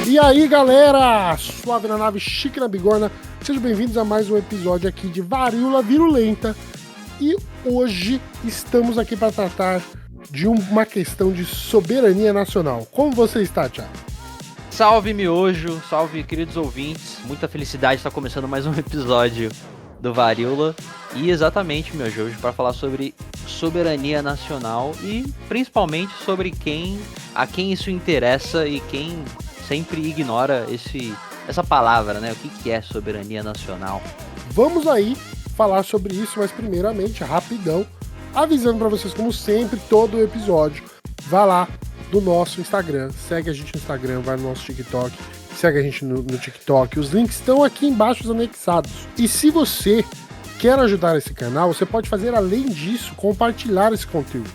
E aí, galera, suave na nave, chique na bigorna, sejam bem-vindos a mais um episódio aqui de Varíola Virulenta. E hoje estamos aqui para tratar de uma questão de soberania nacional. Como você está, Thiago? Salve, miojo, salve, queridos ouvintes. Muita felicidade, está começando mais um episódio do Varíola. E exatamente, miojo, hoje para falar sobre soberania nacional e principalmente sobre a quem isso interessa e quem sempre ignora essa palavra, né? O que é soberania nacional? Vamos aí falar sobre isso, mas primeiramente, rapidão, avisando para vocês, como sempre, todo o episódio, vá lá do nosso Instagram, segue a gente no Instagram, vai no nosso TikTok, segue a gente no TikTok, os links estão aqui embaixo anexados. E se você quer ajudar esse canal, você pode fazer, além disso, compartilhar esse conteúdo.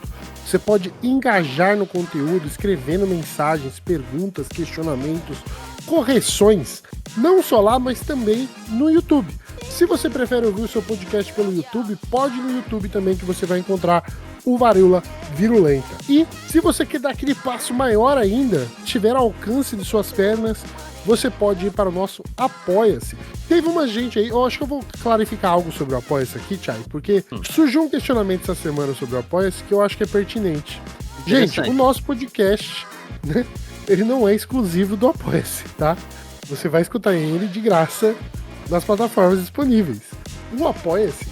Você pode engajar no conteúdo, escrevendo mensagens, perguntas, questionamentos, correções, não só lá, mas também no YouTube. Se você prefere ouvir o seu podcast pelo YouTube, pode ir no YouTube também, que você vai encontrar o Varíola Virulenta. E se você quer dar aquele passo maior ainda, tiver ao alcance de suas pernas, você pode ir para o nosso Apoia-se. Teve uma gente aí, eu acho que eu vou clarificar algo sobre o Apoia-se aqui, Chay, porque surgiu um questionamento essa semana sobre o Apoia-se que eu acho que é pertinente. Gente, o nosso podcast, né, ele não é exclusivo do Apoia-se, tá? Você vai escutar ele de graça nas plataformas disponíveis. O Apoia-se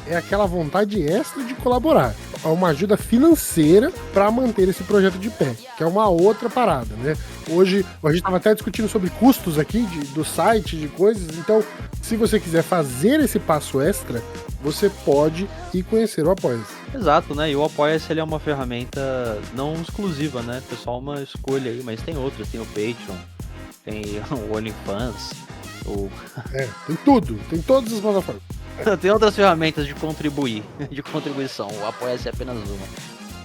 é aquela vontade extra de colaborar. É uma ajuda financeira para manter esse projeto de pé, que é uma outra parada, né? Hoje, a gente estava até discutindo sobre custos aqui do site, de coisas. Então, se você quiser fazer esse passo extra, você pode ir conhecer o Apoia-se. Exato, né? E o Apoia-se, ele é uma ferramenta não exclusiva, né? Pessoal, uma escolha aí, mas tem outras. Tem o Patreon, tem o OnlyFans, tem tudo. Tem todas as plataformas. Tem outras ferramentas de contribuição. O Apoia-se é apenas uma.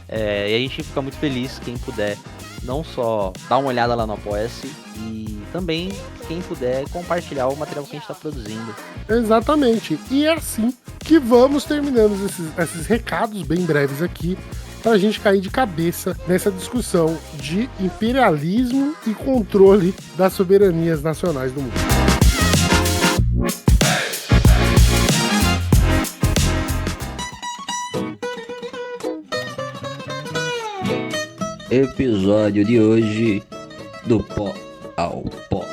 E a gente fica muito feliz quem puder não só dar uma olhada lá no Apoia-se, e também quem puder compartilhar o material que a gente está produzindo. Exatamente. E é assim que vamos terminando esses recados bem breves aqui, para a gente cair de cabeça nessa discussão de imperialismo e controle das soberanias nacionais do mundo. Episódio de hoje do Pó ao Pó.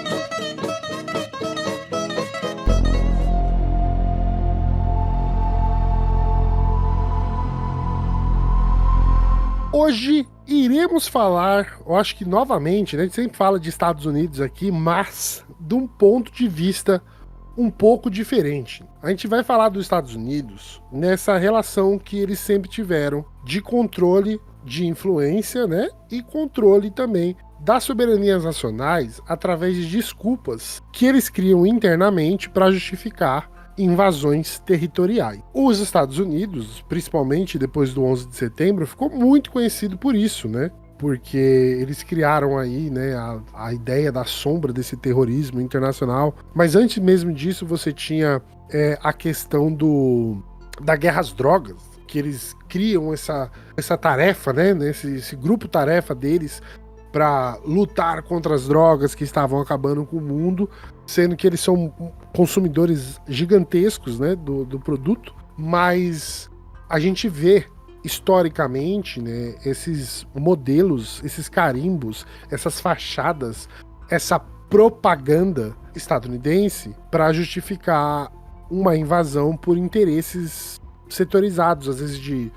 Hoje iremos falar, eu acho que novamente, né, a gente sempre fala de Estados Unidos aqui, mas de um ponto de vista um pouco diferente. A gente vai falar dos Estados Unidos nessa relação que eles sempre tiveram de controle, de influência, né, e controle também das soberanias nacionais através de desculpas que eles criam internamente para justificar invasões territoriais. Os Estados Unidos, principalmente depois do 11 de setembro, ficou muito conhecido por isso, né? Porque eles criaram aí, né, a ideia da sombra desse terrorismo internacional. Mas antes mesmo disso, você tinha a questão da guerra às drogas, que eles criam essa tarefa, né, esse grupo-tarefa deles para lutar contra as drogas que estavam acabando com o mundo, sendo que eles são consumidores gigantescos, né, do produto. Mas a gente vê historicamente, né, esses modelos, esses carimbos, essas fachadas, essa propaganda estadunidense para justificar uma invasão por interesses setorizados, às vezes de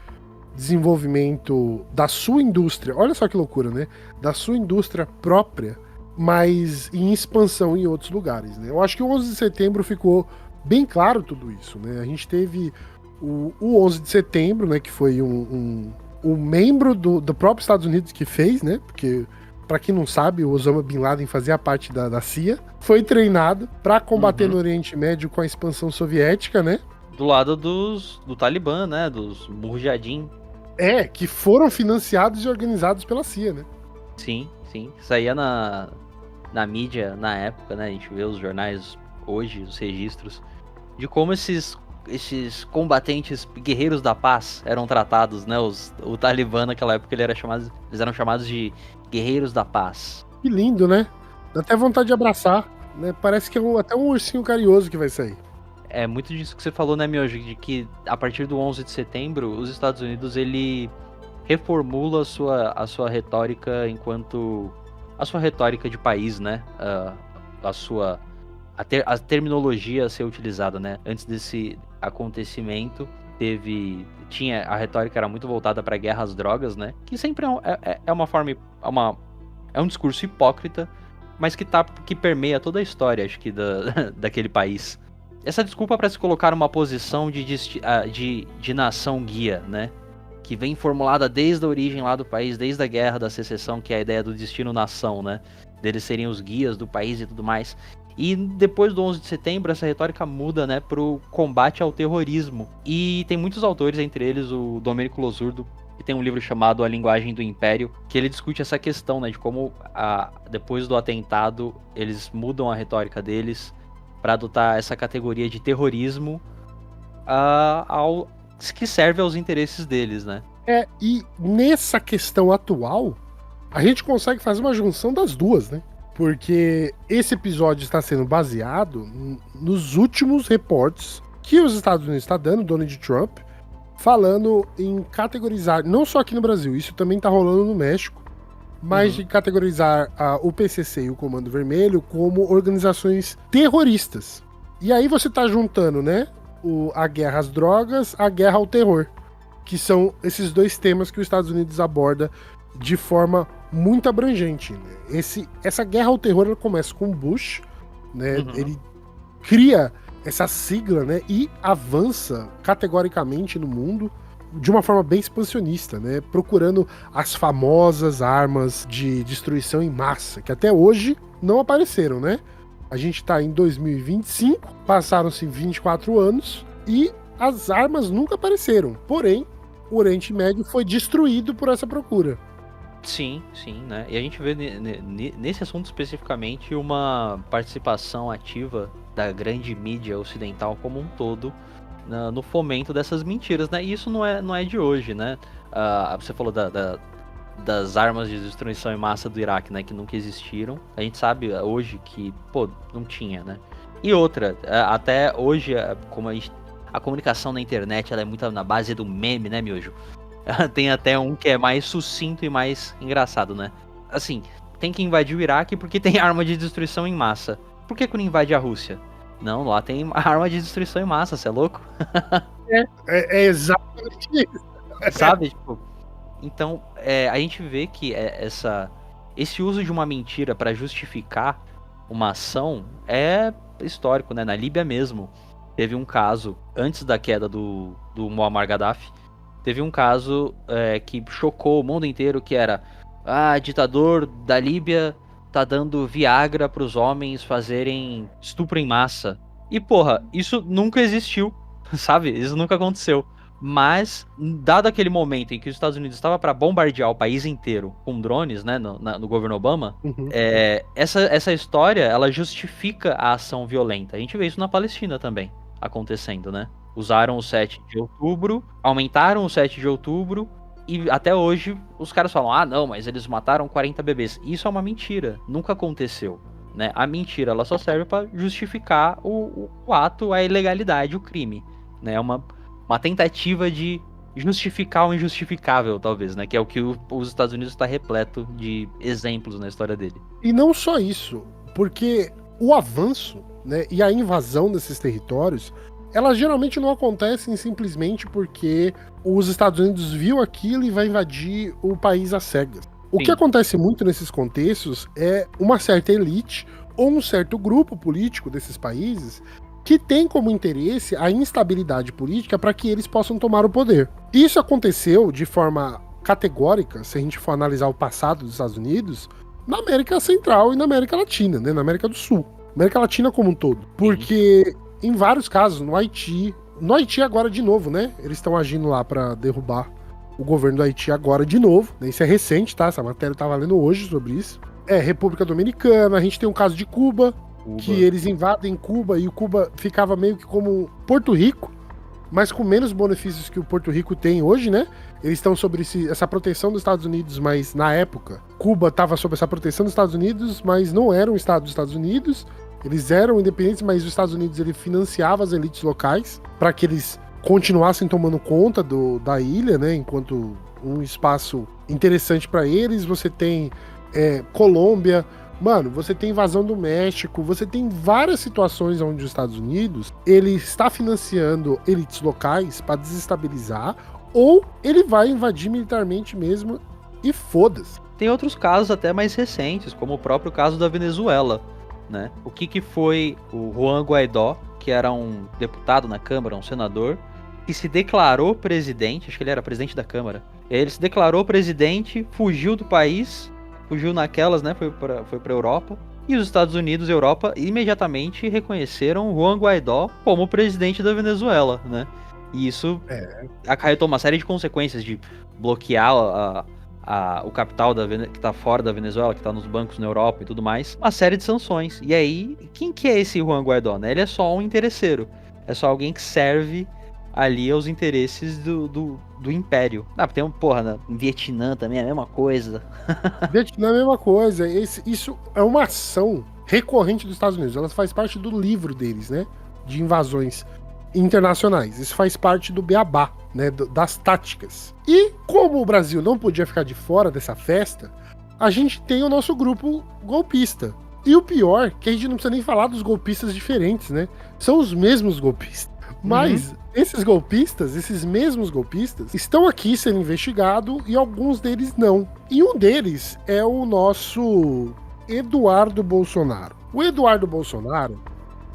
desenvolvimento da sua indústria. Olha só que loucura, né? Da sua indústria própria, mas em expansão em outros lugares, né? Eu acho que o 11 de setembro ficou bem claro tudo isso, né? A gente teve o 11 de setembro, né, que foi um membro do próprio Estados Unidos que fez, né? Porque, para quem não sabe, o Osama Bin Laden fazia parte da CIA, foi treinado para combater no Oriente Médio com a expansão soviética, né? Do lado do Talibã, né? Dos Mujahideen. Que foram financiados e organizados pela CIA, né? Sim. Saía na mídia na época, né? A gente vê os jornais hoje, os registros, de como esses combatentes guerreiros da paz eram tratados, né? O Talibã naquela época eles eram chamados de guerreiros da paz. Que lindo, né? Dá até vontade de abraçar, né? Parece que é até um ursinho carinhoso que vai sair. É muito disso que você falou, né, Miojo? De que a partir do 11 de setembro, os Estados Unidos, ele reformula a sua retórica enquanto... A sua retórica de país, né? A terminologia a ser utilizada, né? Antes desse acontecimento, a retórica era muito voltada para guerra às drogas, né? Que sempre é uma forma... É um discurso hipócrita, mas que permeia toda a história, acho que, daquele país. Essa desculpa para se colocar numa posição de nação guia, né? Que vem formulada desde a origem lá do país, desde a Guerra da Secessão, que é a ideia do destino-nação, né? Deles serem os guias do país e tudo mais. E depois do 11 de setembro, essa retórica muda, né, pro combate ao terrorismo. E tem muitos autores, entre eles o Domênico Losurdo, que tem um livro chamado A Linguagem do Império, que ele discute essa questão, né, de como depois do atentado eles mudam a retórica deles para adotar essa categoria de terrorismo que serve aos interesses deles, né? E nessa questão atual, a gente consegue fazer uma junção das duas, né? Porque esse episódio está sendo baseado nos últimos reportes que os Estados Unidos estão dando, Donald Trump, falando em categorizar, não só aqui no Brasil, isso também está rolando no México, mas de categorizar o PCC e o Comando Vermelho como organizações terroristas. E aí você está juntando, né, a guerra às drogas, a guerra ao terror, que são esses dois temas que os Estados Unidos aborda de forma muito abrangente, né? Essa guerra ao terror ela começa com Bush, né? Ele cria essa sigla, né? E avança categoricamente no mundo de uma forma bem expansionista, né? Procurando as famosas armas de destruição em massa, que até hoje não apareceram, né? A gente tá em 2025, passaram-se 24 anos e as armas nunca apareceram. Porém, o Oriente Médio foi destruído por essa procura. Sim, né? E a gente vê nesse assunto especificamente uma participação ativa da grande mídia ocidental como um todo no fomento dessas mentiras, né? E isso não é de hoje, né? Você falou das armas de destruição em massa do Iraque, né? Que nunca existiram. A gente sabe hoje que, não tinha, né? E outra, até hoje, como a comunicação na internet ela é muito na base do meme, né, Miojo? Tem até um que é mais sucinto e mais engraçado, né? Assim, tem que invadir o Iraque porque tem arma de destruição em massa. Por que não invade a Rússia? Não, lá tem arma de destruição em massa, você é louco? É exatamente isso. Sabe? Tipo, então, a gente vê que esse uso de uma mentira para justificar uma ação é histórico, né? Na Líbia mesmo, teve um caso, antes da queda do Muammar Gaddafi, teve um caso que chocou o mundo inteiro, que era ditador da Líbia tá dando Viagra pros homens fazerem estupro em massa. E, isso nunca existiu, sabe? Isso nunca aconteceu. Mas, dado aquele momento em que os Estados Unidos estava para bombardear o país inteiro com drones, né, no governo Obama, essa história, ela justifica a ação violenta. A gente vê isso na Palestina também, acontecendo, né? Usaram o 7 de outubro, aumentaram o 7 de outubro, e até hoje os caras falam, não, mas eles mataram 40 bebês. Isso é uma mentira, nunca aconteceu, né? A mentira, ela só serve para justificar o ato, a ilegalidade, o crime, né? É uma tentativa de justificar o injustificável, talvez, né? Que é o que os Estados Unidos está repleto de exemplos na história dele. E não só isso, porque o avanço, né, e a invasão desses territórios, elas geralmente não acontecem simplesmente porque os Estados Unidos viu aquilo e vai invadir o país às cegas. O que acontece muito nesses contextos é uma certa elite ou um certo grupo político desses países que tem como interesse a instabilidade política para que eles possam tomar o poder. Isso aconteceu de forma categórica, se a gente for analisar o passado dos Estados Unidos, na América Central e na América Latina, né, na América do Sul. América Latina como um todo. Porque em vários casos, no Haiti agora de novo, né? Eles estão agindo lá para derrubar o governo do Haiti agora de novo. Né? Isso é recente, tá? Essa matéria tá valendo hoje sobre isso. República Dominicana, a gente tem um caso de Cuba, que eles invadem Cuba e o Cuba ficava meio que como Porto Rico, mas com menos benefícios que o Porto Rico tem hoje, né? Eles estão sob essa proteção dos Estados Unidos, mas na época, Cuba estava sob essa proteção dos Estados Unidos, mas não era um estado dos Estados Unidos. Eles eram independentes, mas os Estados Unidos ele financiava as elites locais para que eles continuassem tomando conta da ilha, né? Enquanto um espaço interessante para eles. Você tem Colômbia, mano, você tem invasão do México, você tem várias situações onde os Estados Unidos ele está financiando elites locais para desestabilizar, ou ele vai invadir militarmente mesmo e foda-se. Tem outros casos até mais recentes, como o próprio caso da Venezuela, né? O que foi o Juan Guaidó, que era um deputado na Câmara, um senador, que se declarou presidente, acho que ele era presidente da Câmara. Ele se declarou presidente, fugiu do país, fugiu naquelas, né? Foi pra Europa. E os Estados Unidos e Europa imediatamente reconheceram Juan Guaidó como presidente da Venezuela, né? E isso acarretou uma série de consequências de bloquear o capital que tá fora da Venezuela, que tá nos bancos na Europa e tudo mais. Uma série de sanções. E aí, quem que é esse Juan Guaidó, né? Ele é só um interesseiro. É só alguém que serve ali aos interesses do Império. Tem em Vietnã também é a mesma coisa. Vietnã é a mesma coisa. Isso é uma ação recorrente dos Estados Unidos. Ela faz parte do livro deles, né? De invasões internacionais. Isso faz parte do beabá, né? Das táticas. E como o Brasil não podia ficar de fora dessa festa, a gente tem o nosso grupo golpista. E o pior, que a gente não precisa nem falar dos golpistas diferentes, né? São os mesmos golpistas. Mas esses mesmos golpistas, estão aqui sendo investigados e alguns deles não. E um deles é o nosso Eduardo Bolsonaro. O Eduardo Bolsonaro,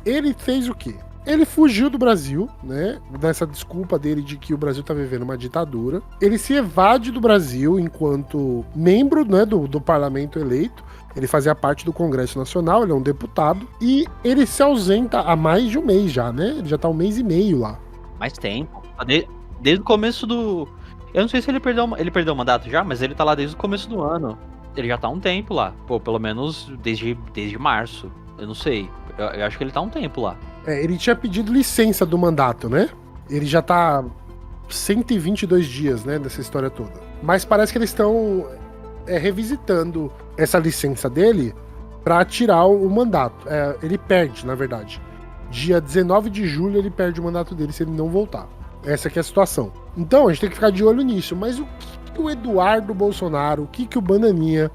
ele fez o quê? Ele fugiu do Brasil, né? Dessa desculpa dele de que o Brasil tá vivendo uma ditadura. Ele se evade do Brasil enquanto membro, né, do parlamento eleito. Ele fazia parte do Congresso Nacional, ele é um deputado. E ele se ausenta há mais de um mês já, né? Ele já tá 1 mês e meio lá. Mais tempo. Desde o começo do... Eu não sei se ele perdeu o mandato já, mas ele tá lá desde o começo do ano. Ele já tá há um tempo lá. Pô, pelo menos desde março. Eu não sei. Eu acho que ele tá há um tempo lá. Ele tinha pedido licença do mandato, né? Ele já tá 122 dias, né, dessa história toda. Mas parece que eles estão revisitando essa licença dele pra tirar o mandato. Ele perde, na verdade. Dia 19 de julho ele perde o mandato dele se ele não voltar. Essa que é a situação. Então a gente tem que ficar de olho nisso. Mas o que o Eduardo Bolsonaro, o que o Bananinha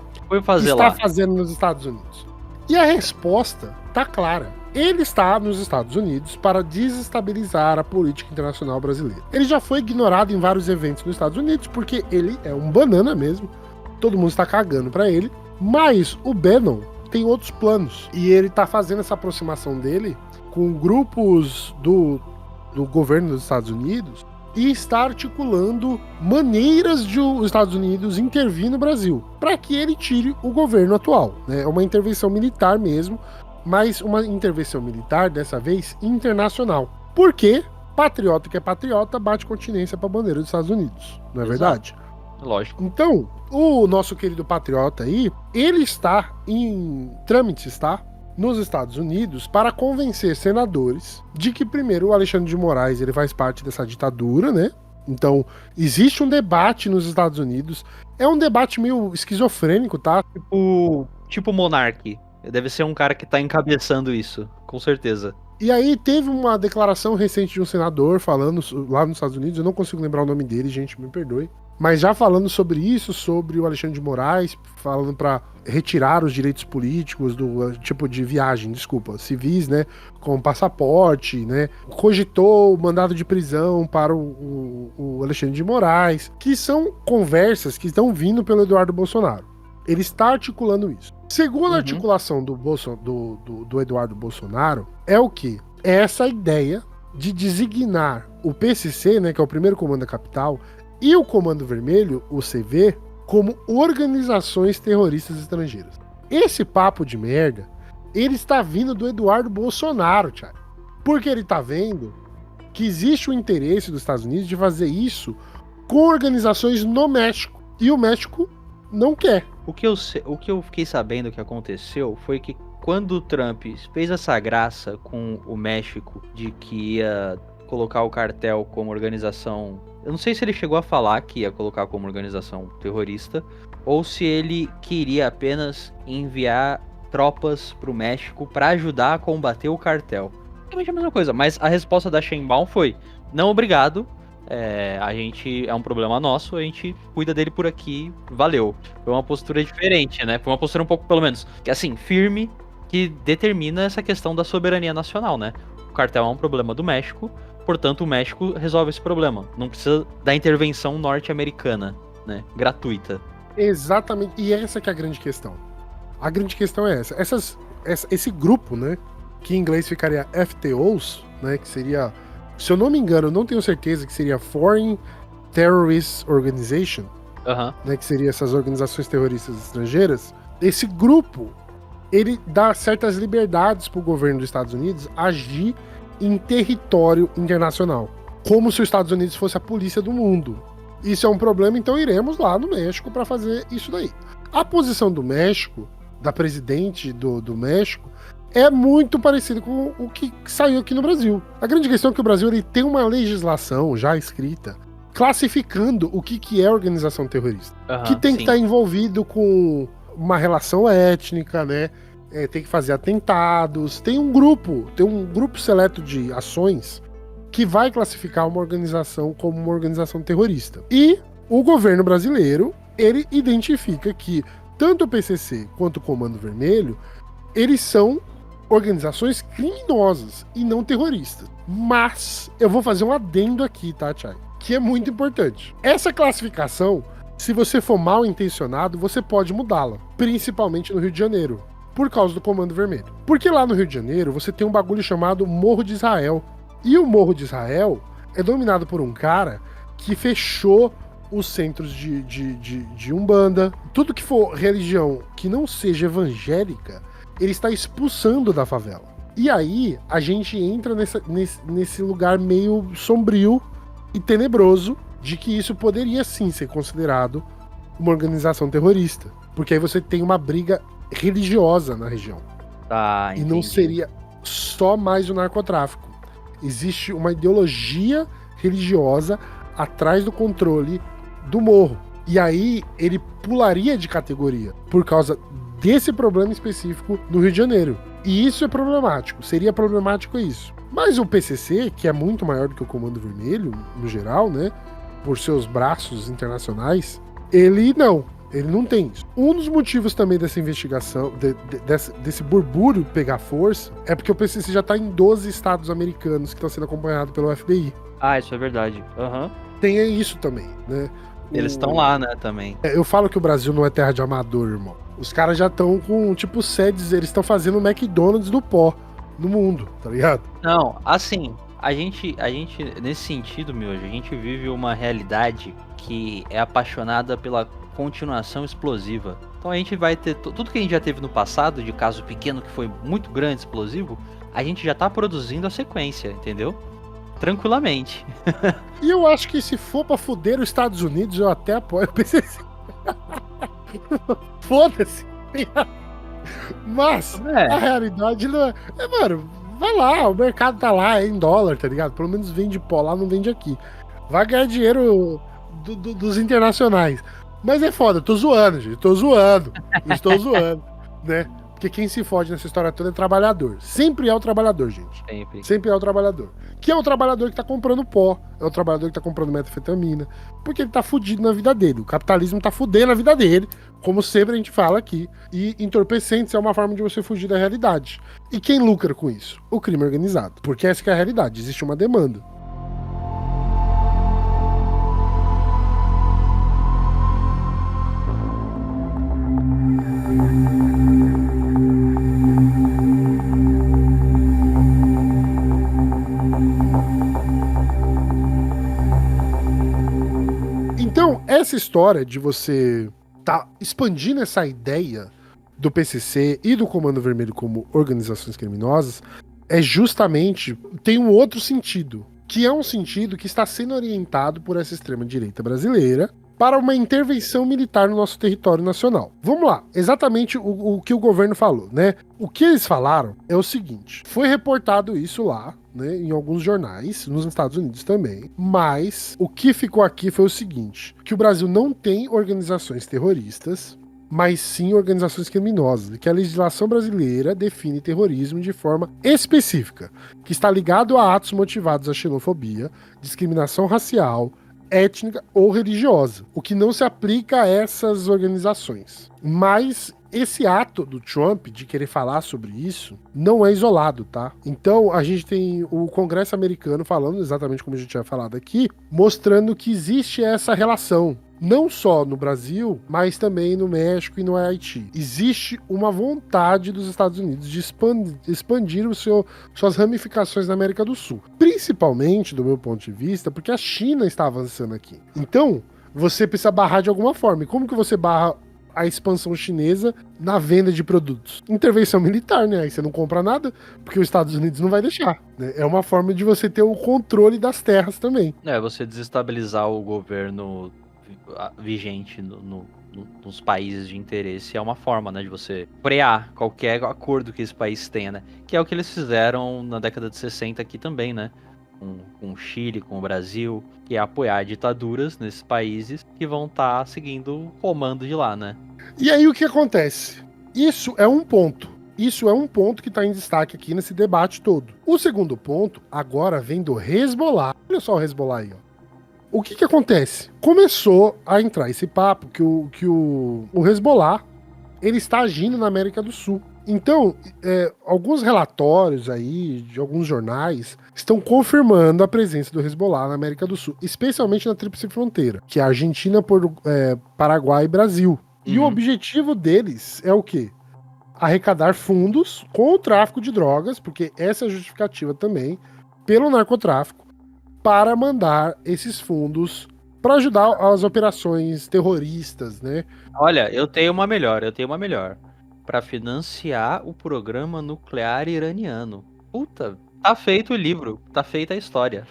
está fazendo nos Estados Unidos? E a resposta tá clara. Ele está nos Estados Unidos para desestabilizar a política internacional brasileira. Ele já foi ignorado em vários eventos nos Estados Unidos porque ele é um banana mesmo. Todo mundo está cagando para ele. Mas o Bannon tem outros planos. E ele tá fazendo essa aproximação dele com grupos do governo dos Estados Unidos e está articulando maneiras de os Estados Unidos intervir no Brasil para que ele tire o governo atual. Né? É uma intervenção militar mesmo, mas uma intervenção militar, dessa vez, internacional. Porque patriota que é patriota bate continência para a bandeira dos Estados Unidos, não é verdade? Lógico. Então, o nosso querido patriota aí, ele está em trâmites, tá? Nos Estados Unidos para convencer senadores de que, primeiro, o Alexandre de Moraes ele faz parte dessa ditadura, né? Então, existe um debate nos Estados Unidos. É um debate meio esquizofrênico, tá? Tipo Monark. Deve ser um cara que tá encabeçando isso, com certeza. E aí teve uma declaração recente de um senador falando lá nos Estados Unidos, eu não consigo lembrar o nome dele, gente, me perdoe. Mas já falando sobre isso, sobre o Alexandre de Moraes, falando para retirar os direitos políticos do tipo de viagem, civis, né, com passaporte, né, cogitou o mandado de prisão para o Alexandre de Moraes, que são conversas que estão vindo pelo Eduardo Bolsonaro. Ele está articulando isso. Segundo a articulação do Eduardo Bolsonaro, é o quê? É essa ideia de designar o PCC, né, que é o primeiro comando da capital, e o Comando Vermelho, o CV, como organizações terroristas estrangeiras. Esse papo de merda, ele está vindo do Eduardo Bolsonaro, Thiago. Porque ele está vendo que existe o interesse dos Estados Unidos de fazer isso com organizações no México. E o México não quer. O que eu fiquei sabendo que aconteceu foi que quando o Trump fez essa graça com o México de que ia colocar o cartel como organização... Eu não sei se ele chegou a falar que ia colocar como organização terrorista, ou se ele queria apenas enviar tropas pro México para ajudar a combater o cartel. Realmente a mesma coisa, mas a resposta da Sheinbaum foi: não, obrigado, a gente é um problema nosso, a gente cuida dele por aqui, valeu. Foi uma postura diferente, né? Foi uma postura um pouco, pelo menos, que assim, firme, que determina essa questão da soberania nacional, né? O cartel é um problema do México, portanto o México resolve esse problema. Não precisa da intervenção norte-americana, né? Gratuita. Exatamente, e essa que é a grande questão. A grande questão é essa. Esse grupo, né, que em inglês ficaria FTOs, né, que seria, se eu não me engano, eu não tenho certeza, que seria Foreign Terrorist Organization, né, que seria essas organizações terroristas estrangeiras. Esse grupo, ele dá certas liberdades para o governo dos Estados Unidos agir em território internacional, como se os Estados Unidos fosse a polícia do mundo. Isso é um problema, então iremos lá no México para fazer isso daí. A posição do México, da presidente do México, é muito parecida com o que saiu aqui no Brasil. A grande questão é que o Brasil ele tem uma legislação já escrita classificando o que é organização terrorista. Que tem que estar envolvido com uma relação étnica, né? Tem que fazer atentados. Tem um grupo seleto de ações que vai classificar uma organização como uma organização terrorista. E o governo brasileiro, ele identifica que tanto o PCC quanto o Comando Vermelho, eles são organizações criminosas e não terroristas. Mas eu vou fazer um adendo aqui, tá, Chay? Que é muito importante. Essa classificação, se você for mal intencionado, você pode mudá-la. Principalmente no Rio de Janeiro, por causa do Comando Vermelho. Porque lá no Rio de Janeiro, você tem um bagulho chamado Morro de Israel. E o Morro de Israel é dominado por um cara que fechou os centros de Umbanda. Tudo que for religião que não seja evangélica, ele está expulsando da favela. E aí, a gente entra nesse lugar meio sombrio e tenebroso de que isso poderia sim ser considerado uma organização terrorista. Porque aí você tem uma briga religiosa na região. E não seria só mais o narcotráfico. Existe uma ideologia religiosa atrás do controle do morro. E aí ele pularia de categoria por causa desse problema específico no Rio de Janeiro. E isso é problemático, seria problemático isso. Mas o PCC, que é muito maior do que o Comando Vermelho, no geral, né, por seus braços internacionais, ele não tem isso. Um dos motivos também dessa investigação, desse burbúrio pegar força, é porque o PCC já tá em 12 estados americanos que estão sendo acompanhados pelo FBI. Ah, isso é verdade. Tem isso também, né? Eles estão lá, né, também. Eu falo que o Brasil não é terra de amador, irmão. Os caras já estão com, tipo, sedes, eles estão fazendo o McDonald's do pó no mundo, tá ligado? Não, assim, a gente, nesse sentido, a gente vive uma realidade que é apaixonada pela continuação explosiva. Então a gente vai ter tudo que a gente já teve no passado, de caso pequeno que foi muito grande, explosivo, a gente já tá produzindo a sequência, entendeu? Tranquilamente. E eu acho que se for pra fuder os Estados Unidos, eu até apoio o PCC. Foda-se. Mas a realidade não é... Mano, vai lá, o mercado tá lá, é em dólar, tá ligado? Pelo menos vende pó lá, não vende aqui. Vai ganhar dinheiro dos internacionais. Mas é foda, eu tô zoando, gente. Estou zoando, né? Porque quem se fode nessa história toda é trabalhador. Sempre é o trabalhador, gente. Sempre é o trabalhador. Que é o trabalhador que tá comprando pó, é o trabalhador que tá comprando metanfetamina, porque ele tá fudido na vida dele. O capitalismo tá fudendo a vida dele, como sempre a gente fala aqui. E entorpecentes é uma forma de você fugir da realidade. E quem lucra com isso? O crime organizado. Porque essa que é a realidade, existe uma demanda. Então, essa história de você tá expandindo essa ideia do PCC e do Comando Vermelho como organizações criminosas é justamente, tem um outro sentido, que é um sentido que está sendo orientado por essa extrema-direita brasileira para uma intervenção militar no nosso território nacional. Vamos lá, exatamente o que o governo falou, né? O que eles falaram é o seguinte, foi reportado isso lá né, em alguns jornais, nos Estados Unidos também, mas o que ficou aqui foi o seguinte, que o Brasil não tem organizações terroristas, mas sim organizações criminosas, e que a legislação brasileira define terrorismo de forma específica, que está ligado a atos motivados à xenofobia, discriminação racial, étnica ou religiosa, o que não se aplica a essas organizações. Mas esse ato do Trump de querer falar sobre isso não é isolado, tá? Então a gente tem o Congresso americano falando exatamente como a gente tinha falado aqui, mostrando que existe essa relação. Não só no Brasil, mas também no México e no Haiti. Existe uma vontade dos Estados Unidos de expandir suas ramificações na América do Sul. Principalmente, do meu ponto de vista, porque a China está avançando aqui. Então, você precisa barrar de alguma forma. E como que você barra a expansão chinesa na venda de produtos? Intervenção militar, né? Aí você não compra nada, porque os Estados Unidos não vai deixar, né? É uma forma de você ter o controle das terras também. Você desestabilizar o governo vigente nos países de interesse é uma forma, né, de você frear qualquer acordo que esse país tenha, né? Que é o que eles fizeram na década de 60 aqui também, né? Com o Chile, com o Brasil, que é apoiar ditaduras nesses países que vão estar seguindo o comando de lá, né? E aí o que acontece? Isso é um ponto. Isso é um ponto que está em destaque aqui nesse debate todo. O segundo ponto agora vem do Hezbollah. Olha só o Hezbollah aí, ó. O que acontece? Começou a entrar esse papo que o Hezbollah ele está agindo na América do Sul. Então, alguns relatórios aí de alguns jornais estão confirmando a presença do Hezbollah na América do Sul, especialmente na Tríplice Fronteira, que é Argentina, Paraguai e Brasil. E o objetivo deles é o quê? Arrecadar fundos com o tráfico de drogas, porque essa é a justificativa também, pelo narcotráfico, para mandar esses fundos para ajudar as operações terroristas, né? Olha, eu tenho uma melhor. Para financiar o programa nuclear iraniano. Puta, tá feito o livro, tá feita a história.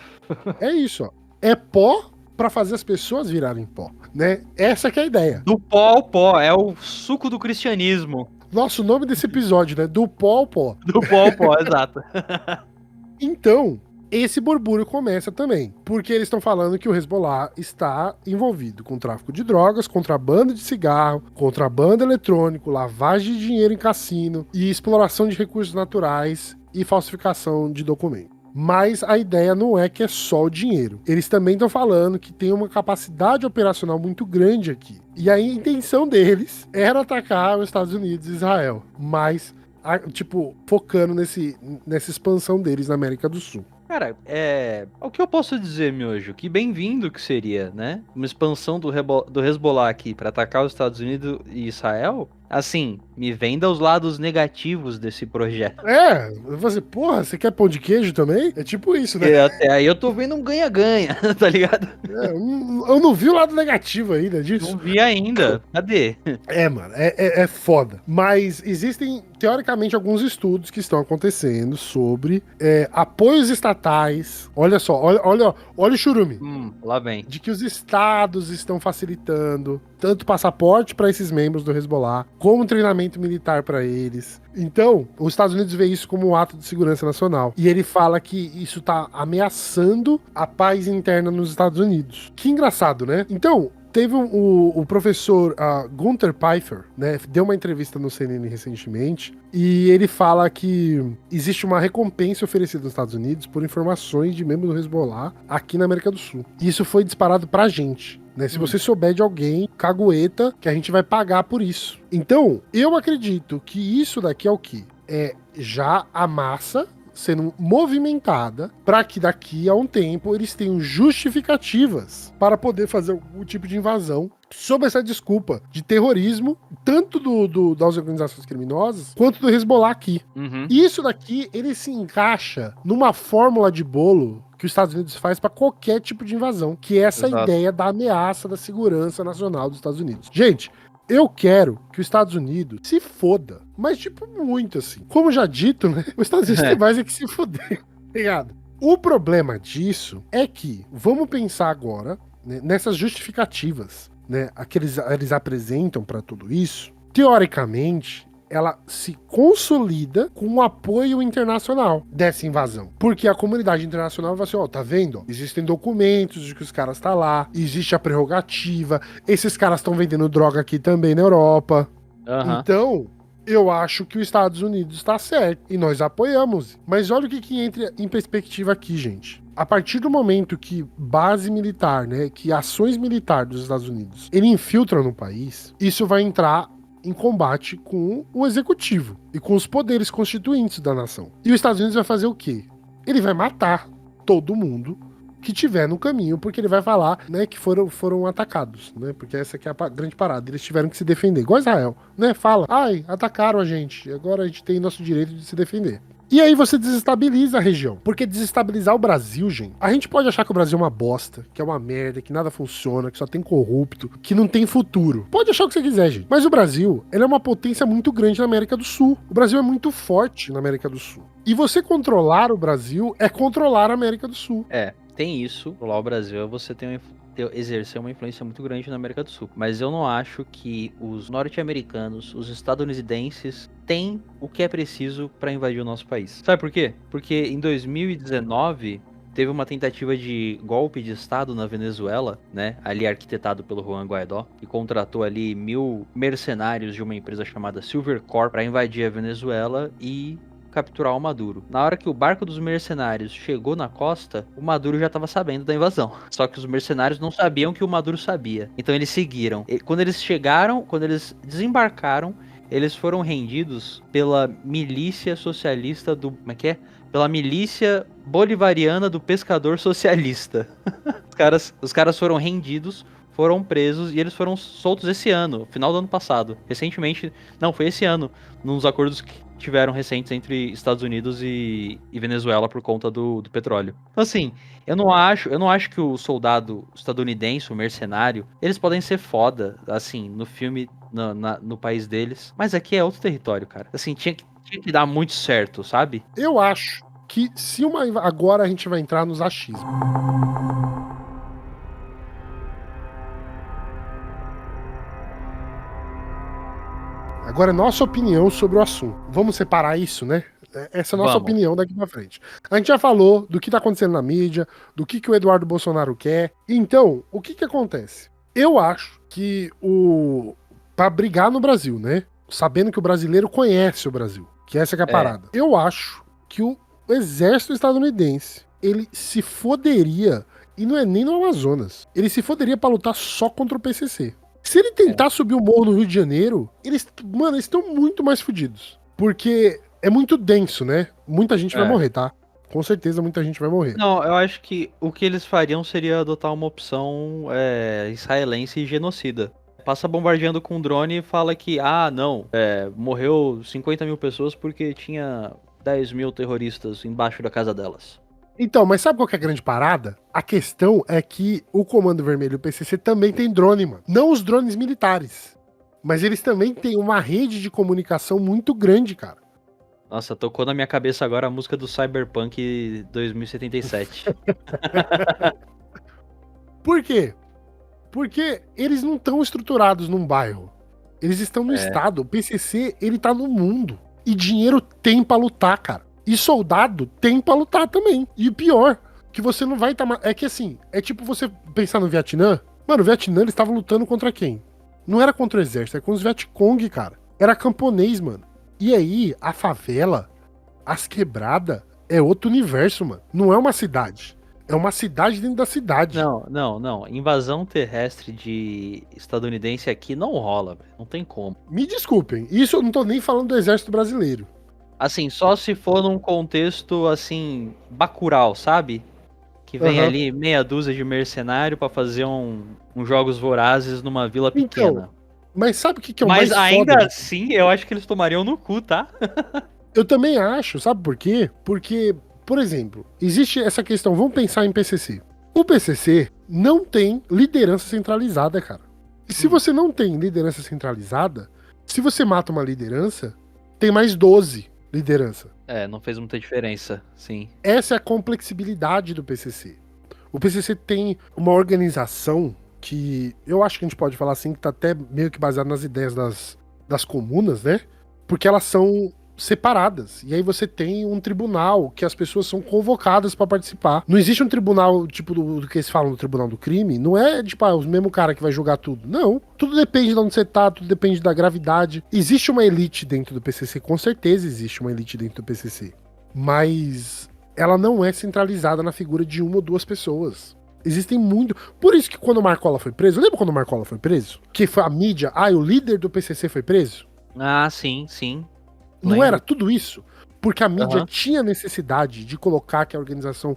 É isso, ó. É pó para fazer as pessoas virarem pó, né? Essa que é a ideia. Do pó ao pó, é o suco do cristianismo. Nossa, o nome desse episódio, né? Do pó ao pó. Do pó ao pó, exato. Então, esse burbúrio começa também, porque eles estão falando que o Hezbollah está envolvido com tráfico de drogas, contrabando de cigarro, contrabando eletrônico, lavagem de dinheiro em cassino e exploração de recursos naturais e falsificação de documentos. Mas a ideia não é que é só o dinheiro. Eles também estão falando que tem uma capacidade operacional muito grande aqui. E a intenção deles era atacar os Estados Unidos e Israel, mas focando nessa expansão deles na América do Sul. Cara, o que eu posso dizer, Miojo? Que bem-vindo que seria, né? Uma expansão do Hezbollah aqui pra atacar os Estados Unidos e Israel. Assim, me venda os lados negativos desse projeto. Você quer pão de queijo também? É tipo isso, né? Até aí eu tô vendo um ganha-ganha, tá ligado? Eu não vi o lado negativo ainda disso. Não vi ainda. Cadê? Mano, é foda. Mas existem, teoricamente, alguns estudos que estão acontecendo sobre apoios estatais. Olha só, olha o churume. Lá vem. De que os estados estão facilitando tanto passaporte para esses membros do Hezbollah, como treinamento militar para eles. Então, os Estados Unidos vê isso como um ato de segurança nacional. E ele fala que isso tá ameaçando a paz interna nos Estados Unidos. Que engraçado, né? Então, teve o professor Gunther Pfeiffer, né, deu uma entrevista no CNN recentemente, e ele fala que existe uma recompensa oferecida nos Estados Unidos por informações de membros do Hezbollah aqui na América do Sul. E isso foi disparado pra gente. Né? Se você souber de alguém, cagueta, que a gente vai pagar por isso. Então, eu acredito que isso daqui é o quê? É já a massa sendo movimentada para que daqui a um tempo eles tenham justificativas para poder fazer algum tipo de invasão sob essa desculpa de terrorismo, tanto das organizações criminosas quanto do Hezbollah aqui. Isso daqui, ele se encaixa numa fórmula de bolo que os Estados Unidos faz para qualquer tipo de invasão, que é essa ideia da ameaça da segurança nacional dos Estados Unidos. Gente, eu quero que os Estados Unidos se foda, mas muito assim. Como já dito, né? Os Estados Unidos tem mais que se foder, ligado? O problema disso é que, vamos pensar agora, né, nessas justificativas, né, que eles apresentam para tudo isso. Teoricamente, ela se consolida com o apoio internacional dessa invasão. Porque a comunidade internacional vai assim, ó, tá vendo? Existem documentos de que os caras tá lá, existe a prerrogativa, esses caras estão vendendo droga aqui também na Europa. Então, eu acho que os Estados Unidos está certo e nós apoiamos. Mas olha o que entra em perspectiva aqui, gente. A partir do momento que base militar, né, que ações militares dos Estados Unidos, ele infiltra no país, isso vai entrar em combate com o executivo e com os poderes constituintes da nação. E os Estados Unidos vai fazer o quê? Ele vai matar todo mundo que tiver no caminho, porque ele vai falar, né, que foram atacados, né, porque essa aqui é a grande parada, eles tiveram que se defender, igual Israel, né, fala, atacaram a gente, agora a gente tem nosso direito de se defender. E aí você desestabiliza a região, porque desestabilizar o Brasil, gente, a gente pode achar que o Brasil é uma bosta, que é uma merda, que nada funciona, que só tem corrupto, que não tem futuro. Pode achar o que você quiser, gente, mas o Brasil, ele é uma potência muito grande na América do Sul. O Brasil é muito forte na América do Sul. E você controlar o Brasil é controlar a América do Sul. Tem isso. Controlar o Brasil é você exercer uma influência muito grande na América do Sul. Mas eu não acho que os norte-americanos, os estadunidenses, têm o que é preciso para invadir o nosso país. Sabe por quê? Porque em 2019 teve uma tentativa de golpe de Estado na Venezuela, né? Ali arquitetado pelo Juan Guaidó, que contratou ali 1.000 mercenários de uma empresa chamada Silvercorp para invadir a Venezuela e capturar o Maduro. Na hora que o barco dos mercenários chegou na costa, o Maduro já estava sabendo da invasão. Só que os mercenários não sabiam que o Maduro sabia. Então eles seguiram. E quando eles desembarcaram, eles foram rendidos pela milícia socialista do... Como é que é? Pela milícia bolivariana do pescador socialista. Os caras foram rendidos, foram presos e eles foram soltos esse ano, final do ano passado. Recentemente, não, foi esse ano, nos acordos que tiveram recentes entre Estados Unidos e Venezuela por conta do petróleo. Então assim, eu não acho que o soldado estadunidense, o mercenário, eles podem ser foda, assim, no filme, no país deles, mas aqui é outro território, cara. Assim, tinha que dar muito certo, sabe? Eu acho que agora a gente vai entrar nos achismos. Agora é nossa opinião sobre o assunto. Vamos separar isso, né? Essa é a nossa opinião daqui pra frente. A gente já falou do que tá acontecendo na mídia, do que o Eduardo Bolsonaro quer. Então, o que acontece? Eu acho que pra brigar no Brasil, né? Sabendo que o brasileiro conhece o Brasil, que essa que é a parada. Eu acho que o exército estadunidense, ele se foderia, e não é nem no Amazonas, ele se foderia pra lutar só contra o PCC. Se ele tentar subir o morro no Rio de Janeiro, eles estão muito mais fodidos. Porque é muito denso, né? Muita gente vai morrer, tá? Com certeza muita gente vai morrer. Não, eu acho que o que eles fariam seria adotar uma opção israelense e genocida. Passa bombardeando com drone e fala que, morreu 50 mil pessoas porque tinha 10 mil terroristas embaixo da casa delas. Então, mas sabe qual que é a grande parada? A questão é que o Comando Vermelho e o PCC também tem drone, mano. Não os drones militares, mas eles também têm uma rede de comunicação muito grande, cara. Nossa, tocou na minha cabeça agora a música do Cyberpunk 2077. Por quê? Porque eles não estão estruturados num bairro. Eles estão no estado. O PCC, ele tá no mundo. E dinheiro tem pra lutar, cara. E soldado tem pra lutar também. E o pior, que você não vai estar... É que assim, é tipo você pensar no Vietnã. Mano, o Vietnã, eles estavam lutando contra quem? Não era contra o exército, era contra os Vietcong, cara. Era camponês, mano. E aí, a favela, as quebradas, é outro universo, mano. Não é uma cidade. É uma cidade dentro da cidade. Não. Invasão terrestre de estadunidense aqui não rola, velho. Não tem como. Me desculpem, isso eu não tô nem falando do exército brasileiro. Assim, só se for num contexto, assim, Bacurau, sabe? Que vem ali meia dúzia de mercenário pra fazer uns jogos vorazes numa vila pequena. Então, mas sabe o que é o mais foda? Mas ainda foda? assim, eu acho que eles tomariam no cu, tá? Eu também acho, sabe por quê? Porque, por exemplo, existe essa questão, vamos pensar em PCC. O PCC não tem liderança centralizada, cara. E se você não tem liderança centralizada, se você mata uma liderança, tem mais 12 liderança. Não fez muita diferença, sim. Essa é a complexibilidade do PCC. O PCC tem uma organização que eu acho que a gente pode falar assim, que tá até meio que baseado nas ideias das comunas, né? porque elas são separadas. E aí você tem um tribunal que as pessoas são convocadas pra participar. Não existe um tribunal, tipo, do que eles falam no tribunal do crime. Não é, tipo, o mesmo cara que vai julgar tudo. Não. Tudo depende de onde você tá, tudo depende da gravidade. Existe uma elite dentro do PCC, com certeza existe uma elite dentro do PCC. Mas ela não é centralizada na figura de uma ou duas pessoas. Existem muito. Por isso que quando o Marcola foi preso, lembra quando o Marcola foi preso? Que foi a mídia, o líder do PCC foi preso? Ah, sim, sim. Não Lembro. era tudo isso? Porque a mídia Aham. tinha necessidade de colocar que a organização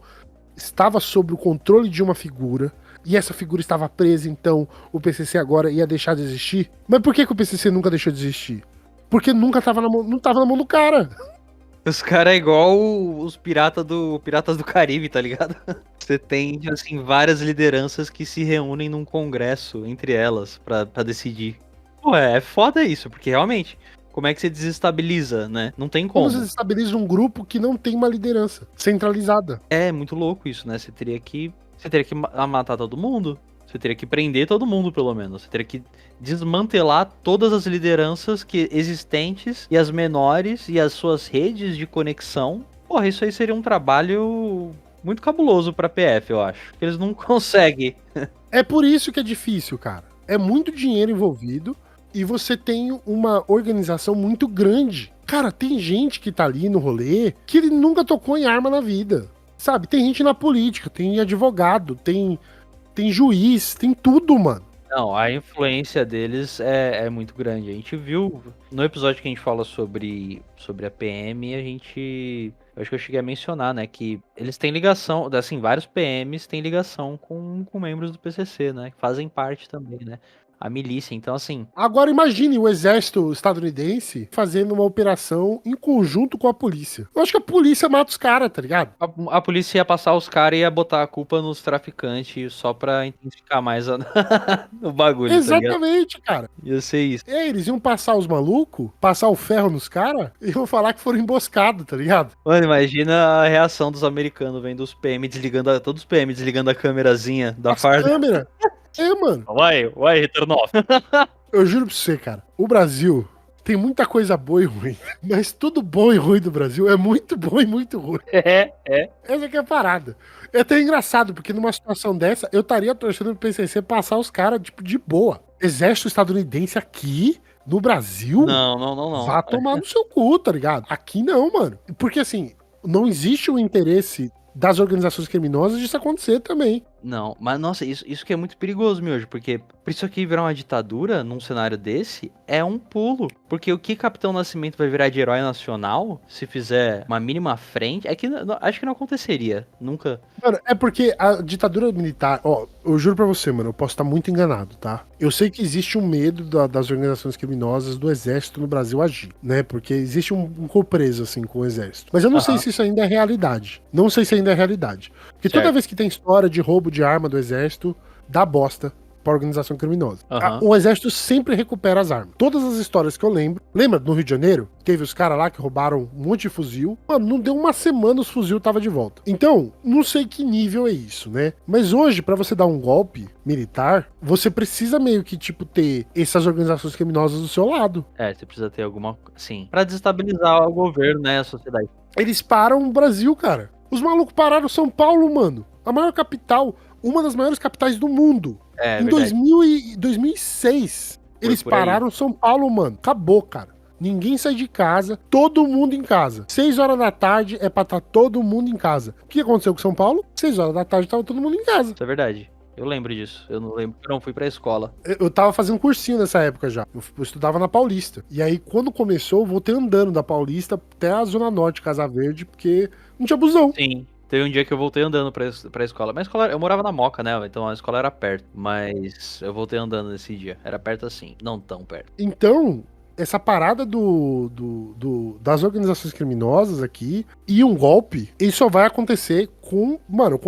estava sob o controle de uma figura e essa figura estava presa, então o PCC agora ia deixar de existir? Mas por que o PCC nunca deixou de existir? Porque nunca tava não tava na mão do cara. Os caras é igual os Piratas do Caribe, tá ligado? Você tem, assim, várias lideranças que se reúnem num congresso entre elas pra decidir. Pô, é foda isso, porque realmente, como é que você desestabiliza, né? Não tem Como como. você estabiliza um grupo que não tem uma liderança centralizada? É muito louco isso, né? Você teria que matar todo mundo. Você teria que prender todo mundo, pelo menos. Você teria que desmantelar todas as lideranças existentes e as menores e as suas redes de conexão. Porra, isso aí seria um trabalho muito cabuloso pra PF, eu acho. Eles não conseguem. É por isso que é difícil, cara. É muito dinheiro envolvido e você tem uma organização muito grande. Cara, tem gente que tá ali no rolê que ele nunca tocou em arma na vida. Sabe? Tem gente na política, tem advogado, tem juiz, tem tudo, mano. Não, a influência deles é muito grande. A gente viu no episódio que a gente fala sobre a PM, eu acho que eu cheguei a mencionar, né, que eles têm ligação, assim, vários PMs têm ligação com membros do PCC, né, que fazem parte também, né, a milícia. Então, assim, Agora imagine o exército estadunidense fazendo uma operação em conjunto com a polícia. Eu acho que a polícia mata os caras, tá ligado? a polícia ia passar os caras e ia botar a culpa nos traficantes só pra intensificar mais o bagulho, tá ligado? Exatamente, cara. Ia ser isso. Eles iam passar os malucos, passar o ferro nos caras e iam falar que foram emboscados, tá ligado? Mano, imagina a reação dos americanos vendo os PM desligando, todos os PM desligando a câmerazinha da As farda. câmeras. Mano. Vai, retorno off. Eu juro pra você, cara. O Brasil tem muita coisa boa e ruim. Mas tudo bom e ruim do Brasil é muito bom e muito ruim. É. Essa que é a parada. É até engraçado, porque numa situação dessa, eu estaria torcendo pro PCC passar os caras, tipo, de boa. Exército estadunidense aqui, no Brasil, Não. vá tomar no seu cu, tá ligado? Aqui não, mano. Porque, assim, não existe o interesse das organizações criminosas disso acontecer também. Não, mas nossa, isso que é muito perigoso, miojo, porque por isso aqui virar uma ditadura num cenário desse é um pulo. Porque o que Capitão Nascimento vai virar de herói nacional, se fizer uma mínima frente, é que acho que não aconteceria. Nunca. Mano, é porque a ditadura militar, ó, eu juro pra você, mano, eu posso estar muito enganado, tá? Eu sei que existe um medo das organizações criminosas do exército no Brasil agir, né? Porque existe um corpreso, assim, com o exército. Mas eu não sei Aham. se isso ainda é realidade. Não sei se ainda é realidade. Porque toda Certo. vez que tem história de roubo de arma do exército, dá bosta pra organização criminosa. Aham. O exército sempre recupera as armas. Todas as histórias que eu lembro. Lembra no Rio de Janeiro? Teve os caras lá que roubaram um monte de fuzil. Mano, não deu uma semana os fuzil tava de volta. Então, não sei que nível é isso, né? Mas hoje, pra você dar um golpe militar, você precisa meio que, tipo, ter essas organizações criminosas do seu lado. É, você precisa ter alguma. Sim. Pra desestabilizar o governo, né? A sociedade. Eles param o Brasil, cara. Os malucos pararam São Paulo, mano. A maior capital, uma das maiores capitais do mundo. É, Em verdade. 2006, eles por aí. pararam São Paulo, mano. Acabou, cara. Ninguém sai de casa, todo mundo em casa. 6 horas da tarde é pra estar todo mundo em casa. O que aconteceu com São Paulo? 6 horas da tarde tava todo mundo em casa. Isso é verdade. Eu lembro disso. Eu não lembro. Eu não fui pra escola. Eu tava fazendo cursinho nessa época já. Eu estudava na Paulista. E aí, quando começou, eu voltei andando da Paulista até a Zona Norte, Casa Verde, porque não tinha busão. Sim. Teve um dia que eu voltei andando pra escola. Mas a escola, eu morava na Moca, né? Então a escola era perto. Mas eu voltei andando nesse dia. Era perto assim. Não tão perto. Então, essa parada das organizações criminosas aqui e um golpe, ele só vai acontecer com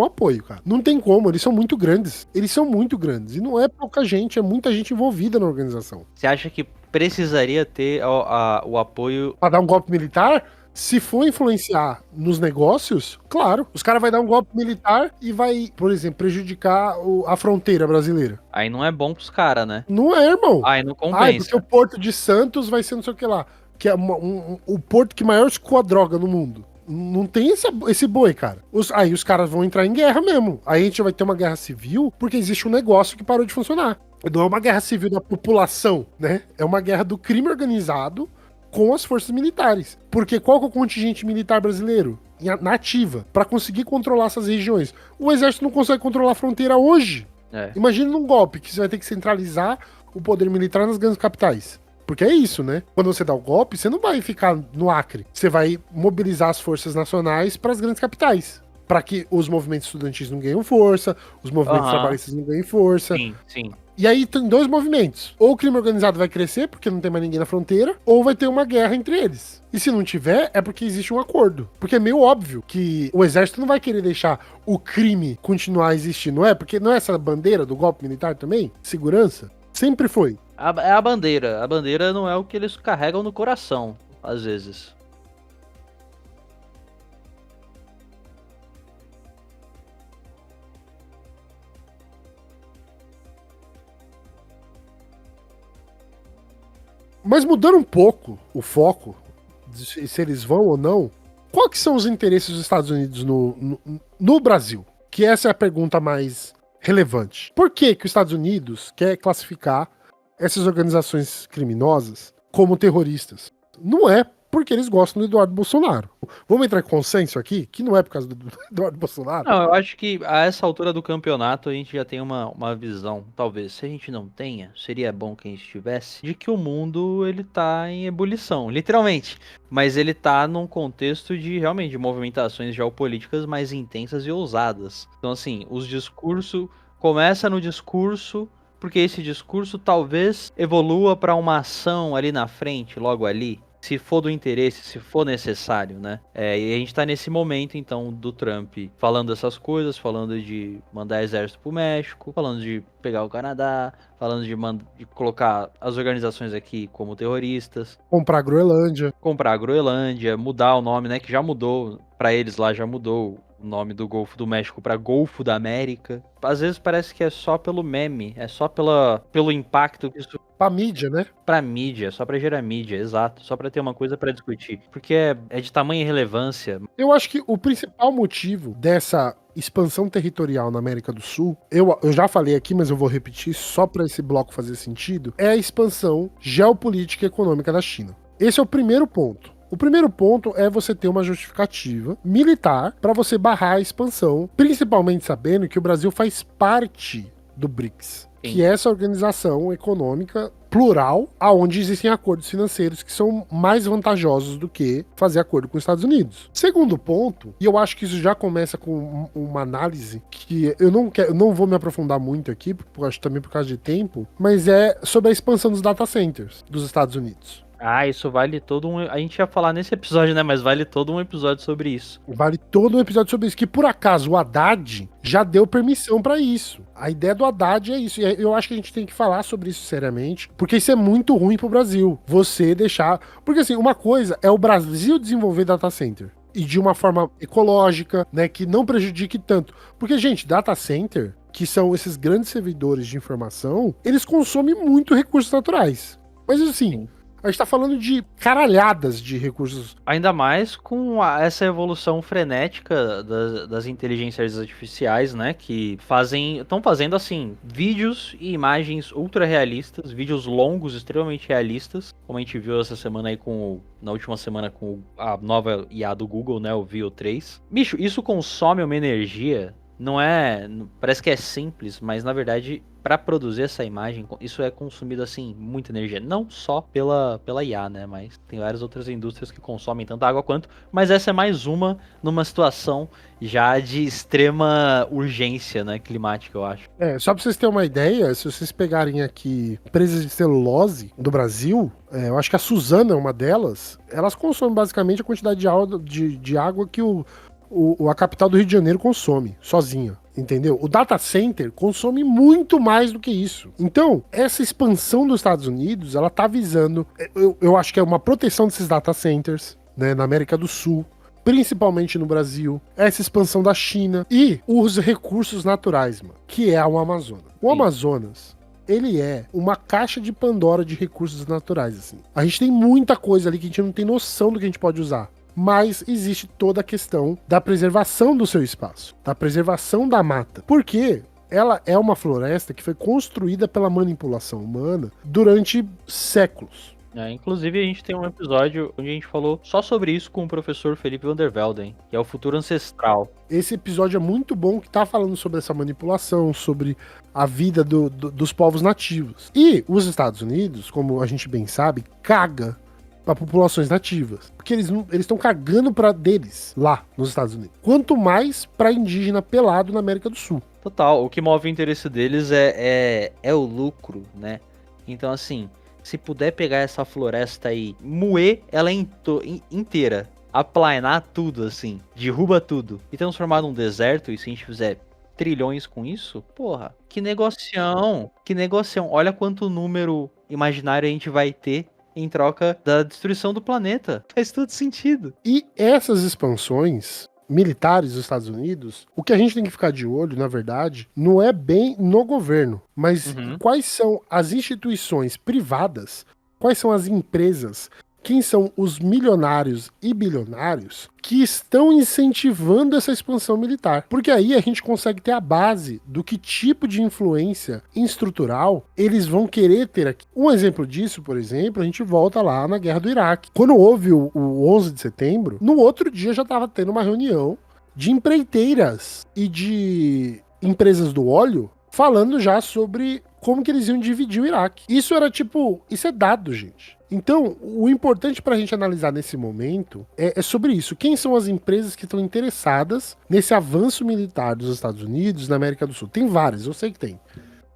apoio, cara. Não tem como, eles são muito grandes. Eles são muito grandes. E não é pouca gente, é muita gente envolvida na organização. Você acha que precisaria ter o apoio? Pra dar um golpe militar, se for influenciar nos negócios, claro, os caras vão dar um golpe militar e vai, por exemplo, prejudicar a fronteira brasileira. Aí não é bom pros caras, né? Não é, irmão. Aí não Ai, compensa. porque o Porto de Santos vai ser não sei o que lá. que é o porto que maior escoa droga no mundo. Não tem esse boi, cara. Aí os caras vão entrar em guerra mesmo. Aí a gente vai ter uma guerra civil porque existe um negócio que parou de funcionar. Não é uma guerra civil da população, né? É uma guerra do crime organizado com as forças militares. Porque qual que é o contingente militar brasileiro? Na ativa, pra conseguir controlar essas regiões. O exército não consegue controlar a fronteira hoje. Imagina num golpe que você vai ter que centralizar o poder militar nas grandes capitais. Porque é isso, né? Quando você dá o golpe, você não vai ficar no Acre. Você vai mobilizar as forças nacionais para as grandes capitais. Para que os movimentos estudantis não ganhem força, os movimentos trabalhistas não ganhem força. Sim, sim. E aí tem dois movimentos. Ou o crime organizado vai crescer, porque não tem mais ninguém na fronteira, ou vai ter uma guerra entre eles. E se não tiver, é porque existe um acordo. Porque é meio óbvio que o exército não vai querer deixar o crime continuar a existir, não é? Porque não é essa bandeira do golpe militar também? Segurança? Sempre foi. É a bandeira. A bandeira não é o que eles carregam no coração, às vezes. Mas mudando um pouco o foco, se eles vão ou não, qual que são os interesses dos Estados Unidos no Brasil? Que essa é a pergunta mais relevante. Por que que os Estados Unidos quer classificar essas organizações criminosas como terroristas? Não é porque eles gostam do Eduardo Bolsonaro. Vamos entrar em consenso aqui, que não é por causa do Eduardo Bolsonaro. Não, eu acho que a essa altura do campeonato a gente já tem uma visão, talvez, se a gente não tenha, seria bom que a gente tivesse, de que o mundo ele tá em ebulição, literalmente. Mas ele tá num contexto de, realmente, de movimentações geopolíticas mais intensas e ousadas. Então, assim, os discursos... Começa no discurso, porque esse discurso talvez evolua para uma ação ali na frente, logo ali. Se for do interesse, se for necessário, né? E a gente tá nesse momento, então, do Trump falando essas coisas, falando de mandar exército pro México, falando de pegar o Canadá, falando de colocar as organizações aqui como terroristas. Comprar a Groenlândia, mudar o nome, né? Que já mudou, pra eles lá já mudou o nome do Golfo do México para Golfo da América. Às vezes parece que é só pelo meme, é só pelo impacto que isso... Pra mídia, né? Pra mídia, só pra gerar mídia, exato. Só pra ter uma coisa pra discutir. Porque é de tamanha relevância. Eu acho que o principal motivo dessa expansão territorial na América do Sul, eu já falei aqui, mas eu vou repetir só pra esse bloco fazer sentido, é a expansão geopolítica e econômica da China. Esse é o primeiro ponto. O primeiro ponto é você ter uma justificativa militar para você barrar a expansão, principalmente sabendo que o Brasil faz parte do BRICS, que é essa organização econômica plural, aonde existem acordos financeiros que são mais vantajosos do que fazer acordo com os Estados Unidos. Segundo ponto, e eu acho que isso já começa com uma análise que eu não vou me aprofundar muito aqui, porque eu acho também por causa de tempo, mas é sobre a expansão dos data centers dos Estados Unidos. Ah, isso vale todo um... A gente ia falar nesse episódio, né? Mas vale todo um episódio sobre isso. Vale todo um episódio sobre isso. Que, por acaso, o Haddad já deu permissão pra isso. A ideia do Haddad é isso. E eu acho que a gente tem que falar sobre isso seriamente, porque isso é muito ruim pro Brasil. Você deixar... Porque, assim, uma coisa é o Brasil desenvolver data center. E de uma forma ecológica, né? Que não prejudique tanto. Porque, gente, data center, que são esses grandes servidores de informação, eles consomem muito recursos naturais. Mas, assim... A gente tá falando de caralhadas de recursos. Ainda mais com essa evolução frenética das inteligências artificiais, né? Que estão fazendo, assim, vídeos e imagens ultra realistas, vídeos longos, extremamente realistas, como a gente viu essa semana aí na última semana com a nova IA do Google, né? O Veo 3. Bicho, isso consome uma energia... Não é... Parece que é simples, mas na verdade, para produzir essa imagem, isso é consumido, assim, muita energia. Não só pela IA, né? Mas tem várias outras indústrias que consomem tanta água quanto. Mas essa é mais uma numa situação já de extrema urgência, né? Climática, eu acho. Só pra vocês terem uma ideia, se vocês pegarem aqui empresas de celulose do Brasil, eu acho que a Suzano é uma delas, elas consomem basicamente a quantidade de água que a capital do Rio de Janeiro consome, sozinha, entendeu? O data center consome muito mais do que isso. Então, essa expansão dos Estados Unidos, ela tá visando, eu acho que é uma proteção desses data centers, né, na América do Sul, principalmente no Brasil, essa expansão da China e os recursos naturais, mano, que é o Amazonas. O Amazonas, ele é uma caixa de Pandora de recursos naturais, assim. A gente tem muita coisa ali que a gente não tem noção do que a gente pode usar. Mas existe toda a questão da preservação do seu espaço, da preservação da mata. Porque ela é uma floresta que foi construída pela manipulação humana durante séculos. Inclusive, a gente tem um episódio onde a gente falou só sobre isso com o professor Felipe van der Velden, que é o futuro ancestral. Esse episódio é muito bom, que tá falando sobre essa manipulação, sobre a vida dos povos nativos. E os Estados Unidos, como a gente bem sabe, caga para populações nativas. Porque eles estão cagando para deles lá nos Estados Unidos. Quanto mais para indígena pelado na América do Sul. Total, o que move o interesse deles é o lucro, né? Então, assim, se puder pegar essa floresta aí, moer ela inteira, aplanar tudo, assim, derruba tudo, e transformar num deserto, e se a gente fizer trilhões com isso, porra, que negocião. Olha quanto número imaginário a gente vai ter em troca da destruição do planeta. Faz todo sentido. E essas expansões militares dos Estados Unidos, o que a gente tem que ficar de olho, na verdade, não é bem no governo, mas quais são as instituições privadas, quais são as empresas, quem são os milionários e bilionários que estão incentivando essa expansão militar. Porque aí a gente consegue ter a base do que tipo de influência estrutural eles vão querer ter aqui. Um exemplo disso, por exemplo, a gente volta lá na Guerra do Iraque. Quando houve o 11 de setembro, no outro dia já estava tendo uma reunião de empreiteiras e de empresas do óleo falando já sobre como que eles iam dividir o Iraque. Isso é dado, gente. Então, o importante para a gente analisar nesse momento é sobre isso. Quem são as empresas que estão interessadas nesse avanço militar dos Estados Unidos na América do Sul? Tem várias, eu sei que tem.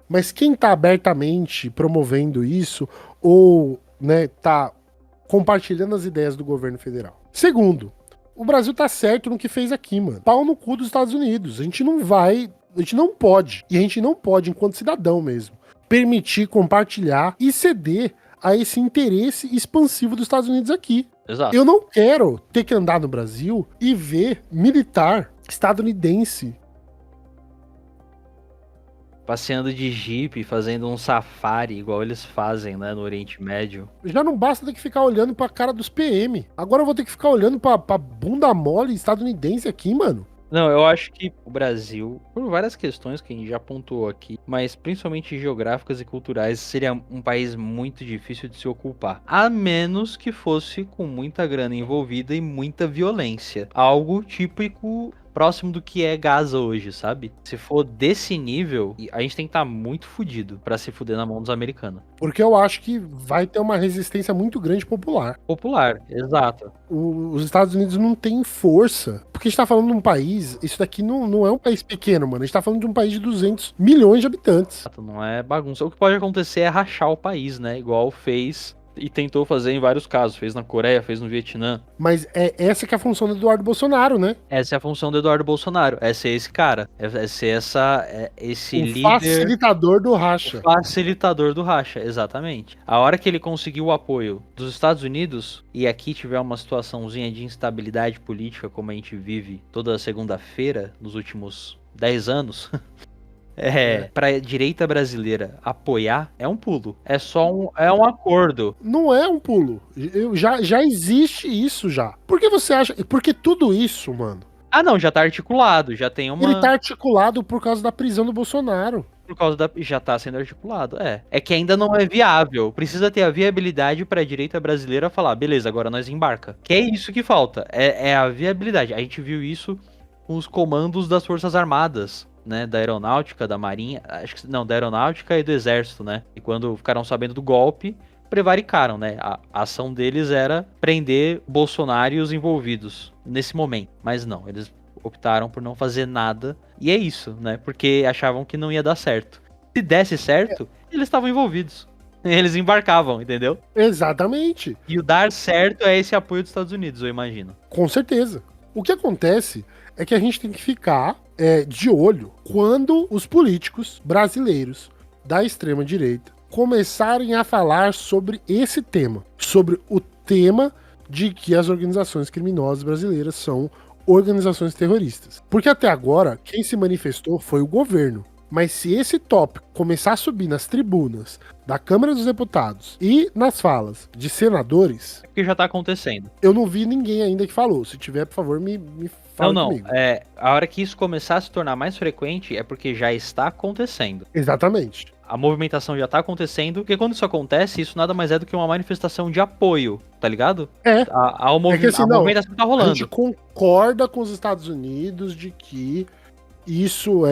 Mas quem está abertamente promovendo isso ou tá compartilhando as ideias do governo federal? Segundo, o Brasil tá certo no que fez aqui, mano. Pau no cu dos Estados Unidos. A gente não pode, e a gente não pode, enquanto cidadão mesmo, permitir compartilhar e ceder a esse interesse expansivo dos Estados Unidos aqui. Exato. Eu não quero ter que andar no Brasil e ver militar estadunidense passeando de jipe, fazendo um safari, igual eles fazem, né, no Oriente Médio. Já não basta ter que ficar olhando pra cara dos PM. Agora eu vou ter que ficar olhando pra bunda mole estadunidense aqui, mano. Não, eu acho que o Brasil, por várias questões que a gente já pontuou aqui, mas principalmente geográficas e culturais, seria um país muito difícil de se ocupar. A menos que fosse com muita grana envolvida e muita violência. Algo típico próximo do que é Gaza hoje, sabe? Se for desse nível, a gente tem que estar muito fudido pra se fuder na mão dos americanos. Porque eu acho que vai ter uma resistência muito grande popular. Popular, exato. Os Estados Unidos não têm força. Porque a gente tá falando de um país, isso daqui não é um país pequeno, mano. A gente tá falando de um país de 200 milhões de habitantes. Não é bagunça. O que pode acontecer é rachar o país, né? Igual fez e tentou fazer em vários casos. Fez na Coreia, fez no Vietnã. Mas essa que é a função do Eduardo Bolsonaro, né? Essa é a função do Eduardo Bolsonaro. É ser esse cara. É ser esse líder... facilitador do racha. O facilitador do racha, exatamente. A hora que ele conseguiu o apoio dos Estados Unidos, e aqui tiver uma situaçãozinha de instabilidade política, como a gente vive toda segunda-feira, nos últimos 10 anos... pra direita brasileira apoiar, é um pulo. É só um acordo. Não é um pulo. Já existe isso já. Por que você acha... Porque tudo isso, mano... Ah, não, já tá articulado, já tem uma... Ele tá articulado por causa da prisão do Bolsonaro. Já tá sendo articulado, É que ainda não é viável. Precisa ter a viabilidade pra direita brasileira falar, beleza, agora nós embarca. Que é isso que falta. É a viabilidade. A gente viu isso com os comandos das Forças Armadas, né, da aeronáutica, da marinha, da aeronáutica e do exército, né, e quando ficaram sabendo do golpe, prevaricaram, né, a ação deles era prender Bolsonaro e os envolvidos nesse momento, mas não, eles optaram por não fazer nada, e é isso, né, porque achavam que não ia dar certo. Se desse certo, eles estavam envolvidos, eles embarcavam, entendeu? Exatamente. E o dar certo é esse apoio dos Estados Unidos, eu imagino. Com certeza. O que acontece é que a gente tem que ficar de olho quando os políticos brasileiros da extrema-direita começarem a falar sobre esse tema. Sobre o tema de que as organizações criminosas brasileiras são organizações terroristas. Porque até agora, quem se manifestou foi o governo. Mas se esse tópico começar a subir nas tribunas da Câmara dos Deputados e nas falas de senadores, É porque já tá acontecendo. eu não vi ninguém ainda que falou. Se tiver, por favor, me fala Não, comigo. a hora que isso começar a se tornar mais frequente é porque já está acontecendo. Exatamente. A movimentação já tá acontecendo, porque quando isso acontece, isso nada mais é do que uma manifestação de apoio, tá ligado? É. A que assim, a não, movimentação tá A rolando. gente concorda com os Estados Unidos de que isso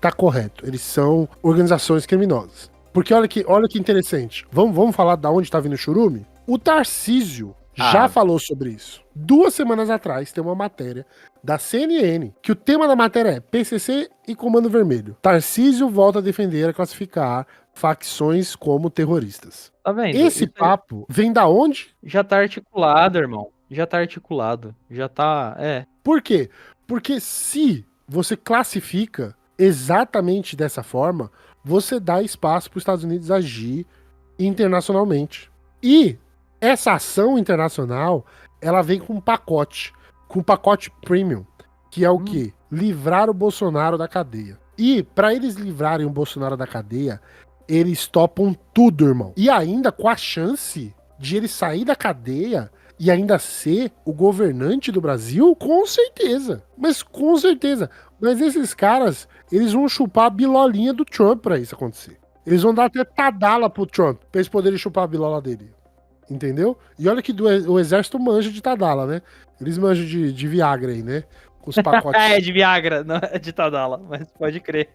tá correto. Eles são organizações criminosas. Porque olha que interessante. Vamos falar da onde tá vindo o churume? O Tarcísio já falou sobre isso. 2 semanas atrás tem uma matéria da CNN, que o tema da matéria é PCC e Comando Vermelho. Tarcísio volta a defender a classificar facções como terroristas. Tá vendo? Esse Isso papo vem da onde? já tá articulado, irmão. Já tá articulado. Já tá. Por quê? Porque se você classifica exatamente dessa forma, você dá espaço para os Estados Unidos agir internacionalmente. E essa ação internacional, ela vem com um pacote premium, que é o quê? Livrar o Bolsonaro da cadeia. E para eles livrarem o Bolsonaro da cadeia, eles topam tudo, irmão. E ainda com a chance de ele sair da cadeia e ainda ser o governante do Brasil, com certeza. Mas com certeza. Mas esses caras, eles vão chupar a bilolinha do Trump pra isso acontecer. Eles vão dar até tadala pro Trump, pra eles poderem chupar a bilola dele. Entendeu? E olha que o exército manja de tadala, né? Eles manjam de Viagra aí, né? Com os pacotes. É de Viagra, não é de Tadala, mas pode crer.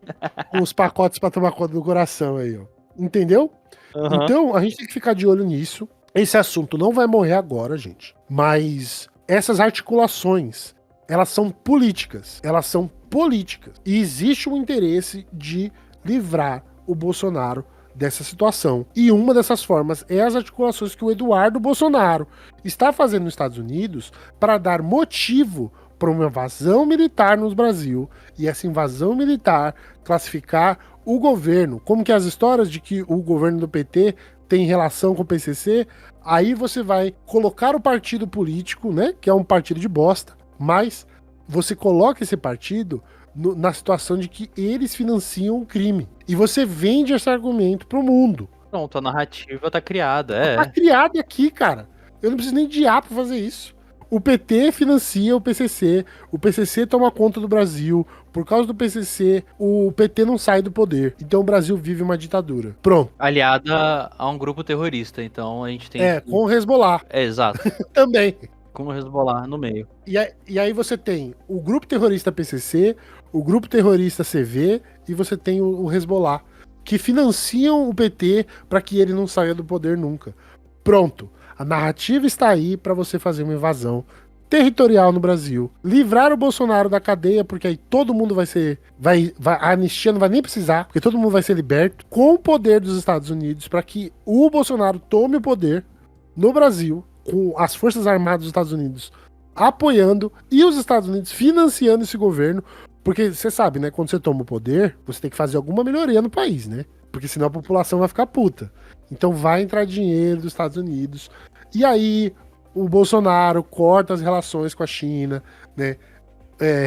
Com os pacotes pra tomar conta do coração aí, ó. Entendeu? Uhum. Então, a gente tem que ficar de olho nisso. Esse assunto não vai morrer agora, gente. Mas essas articulações, elas são políticas. Elas são políticas. E existe um interesse de livrar o Bolsonaro dessa situação. E uma dessas formas é as articulações que o Eduardo Bolsonaro está fazendo nos Estados Unidos para dar motivo para uma invasão militar no Brasil. E essa invasão militar classificar o governo, como que as histórias de que o governo do PT tem relação com o PCC, aí você vai colocar o partido político, né, que é um partido de bosta, mas você coloca esse partido na situação de que eles financiam o crime. E você vende esse argumento pro mundo. Pronto, a narrativa tá criada, Tá criado aqui, cara. Eu não preciso nem de IA pra fazer isso. O PT financia o PCC toma conta do Brasil, por causa do PCC, o PT não sai do poder, então o Brasil vive uma ditadura. Pronto. Aliada a um grupo terrorista, então a gente tem... Com o Hezbollah. Exato. Também. Com o Hezbollah no meio. E aí você tem o grupo terrorista PCC, o grupo terrorista CV e você tem o Hezbollah, que financiam o PT para que ele não saia do poder nunca. Pronto. A narrativa está aí para você fazer uma invasão territorial no Brasil, livrar o Bolsonaro da cadeia, porque aí todo mundo a anistia não vai nem precisar, porque todo mundo vai ser liberto, com o poder dos Estados Unidos, para que o Bolsonaro tome o poder no Brasil, com as Forças Armadas dos Estados Unidos apoiando e os Estados Unidos financiando esse governo, porque você sabe, né, quando você toma o poder, você tem que fazer alguma melhoria no país, né? Porque senão a população vai ficar puta. Então vai entrar dinheiro dos Estados Unidos. E aí o Bolsonaro corta as relações com a China, né?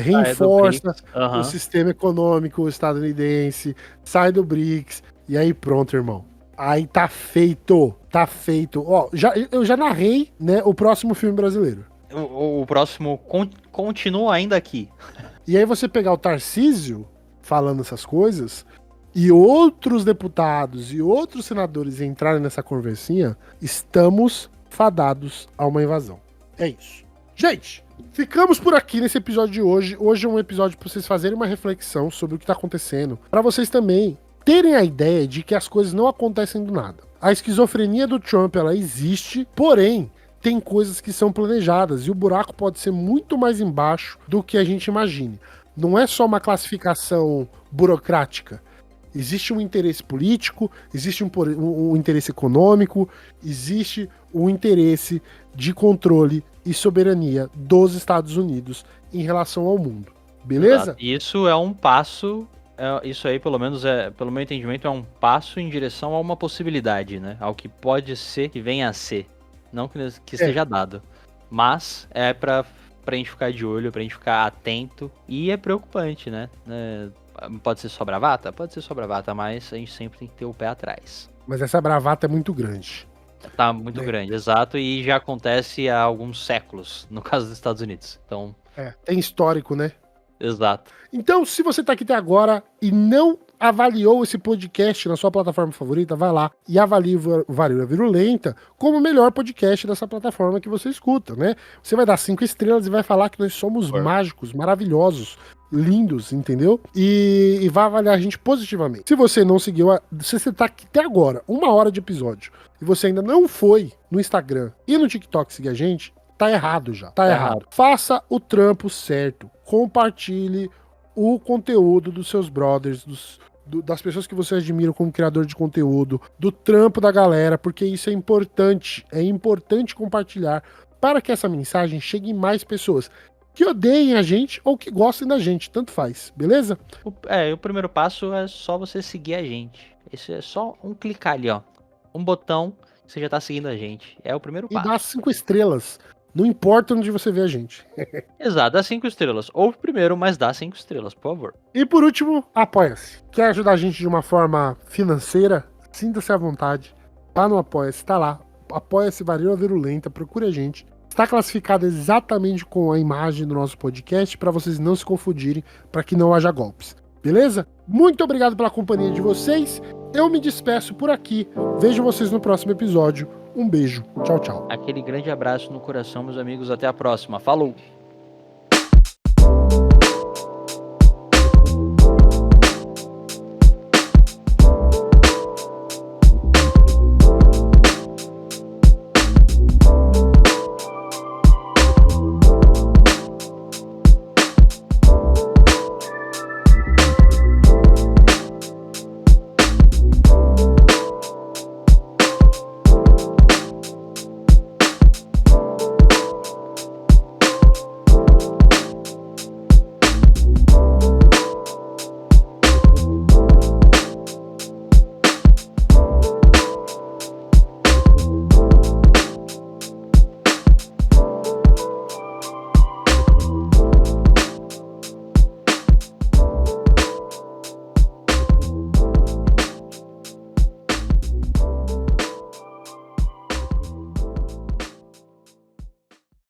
Reforça o sistema econômico estadunidense, sai do BRICS, e aí pronto, irmão. Aí tá feito, tá feito. Ó, eu já narrei, né, o próximo filme brasileiro. O próximo continua ainda aqui. E aí você pegar o Tarcísio falando essas coisas e outros deputados e outros senadores entrarem nessa conversinha, estamos fadados a uma invasão. É isso. Gente, ficamos por aqui nesse episódio de hoje. Hoje é um episódio para vocês fazerem uma reflexão sobre o que tá acontecendo, para vocês também terem a ideia de que as coisas não acontecem do nada. A esquizofrenia do Trump, ela existe, porém, tem coisas que são planejadas e o buraco pode ser muito mais embaixo do que a gente imagine. Não é só uma classificação burocrática. Existe um interesse político, existe um interesse econômico, existe um interesse de controle e soberania dos Estados Unidos em relação ao mundo. Beleza? Exato. Isso é um passo, isso aí pelo menos pelo meu entendimento, é um passo em direção a uma possibilidade, né? Ao que pode ser, que venha a ser. Não que esteja dado. Mas é pra gente ficar de olho, pra gente ficar atento. E é preocupante, né? Pode ser só bravata? Pode ser só bravata, mas a gente sempre tem que ter o pé atrás. Mas essa bravata é muito grande. Tá muito grande, exato, e já acontece há alguns séculos, no caso dos Estados Unidos. Então, Tem histórico, né? exato. Então, se você tá aqui até agora e não avaliou esse podcast na sua plataforma favorita, vai lá e avalie o Varíola Virulenta como o melhor podcast dessa plataforma que você escuta, né? Você vai dar 5 estrelas e vai falar que nós somos mágicos, maravilhosos, lindos, entendeu? E vai avaliar a gente positivamente. Se você não seguiu, se você tá aqui até agora, 1 hora de episódio, e você ainda não foi no Instagram e no TikTok seguir a gente, tá errado já. Tá errado. Faça o trampo certo. Compartilhe o conteúdo dos seus brothers, das pessoas que você admira como criador de conteúdo, do trampo da galera, porque isso é importante. É importante compartilhar para que essa mensagem chegue em mais pessoas que odeiem a gente ou que gostem da gente, tanto faz, beleza? O primeiro passo é só você seguir a gente. Esse é só um clicar ali, ó. Um botão, você já tá seguindo a gente. É o primeiro E passo. dá 5 estrelas. Não importa onde você vê a gente. Exato, dá 5 estrelas. Ouve primeiro, mas dá 5 estrelas, por favor. E por último, apoia-se. Quer ajudar a gente de uma forma financeira? Sinta-se à vontade. Lá no Apoia-se, tá lá. Apoia-se Varíola Virulenta, procure a gente. Está classificado exatamente com a imagem do nosso podcast para vocês não se confundirem, para que não haja golpes. Beleza? Muito obrigado pela companhia de vocês. Eu me despeço por aqui. Vejo vocês no próximo episódio. Um beijo. Tchau, tchau. Aquele grande abraço no coração, meus amigos. Até a próxima. Falou!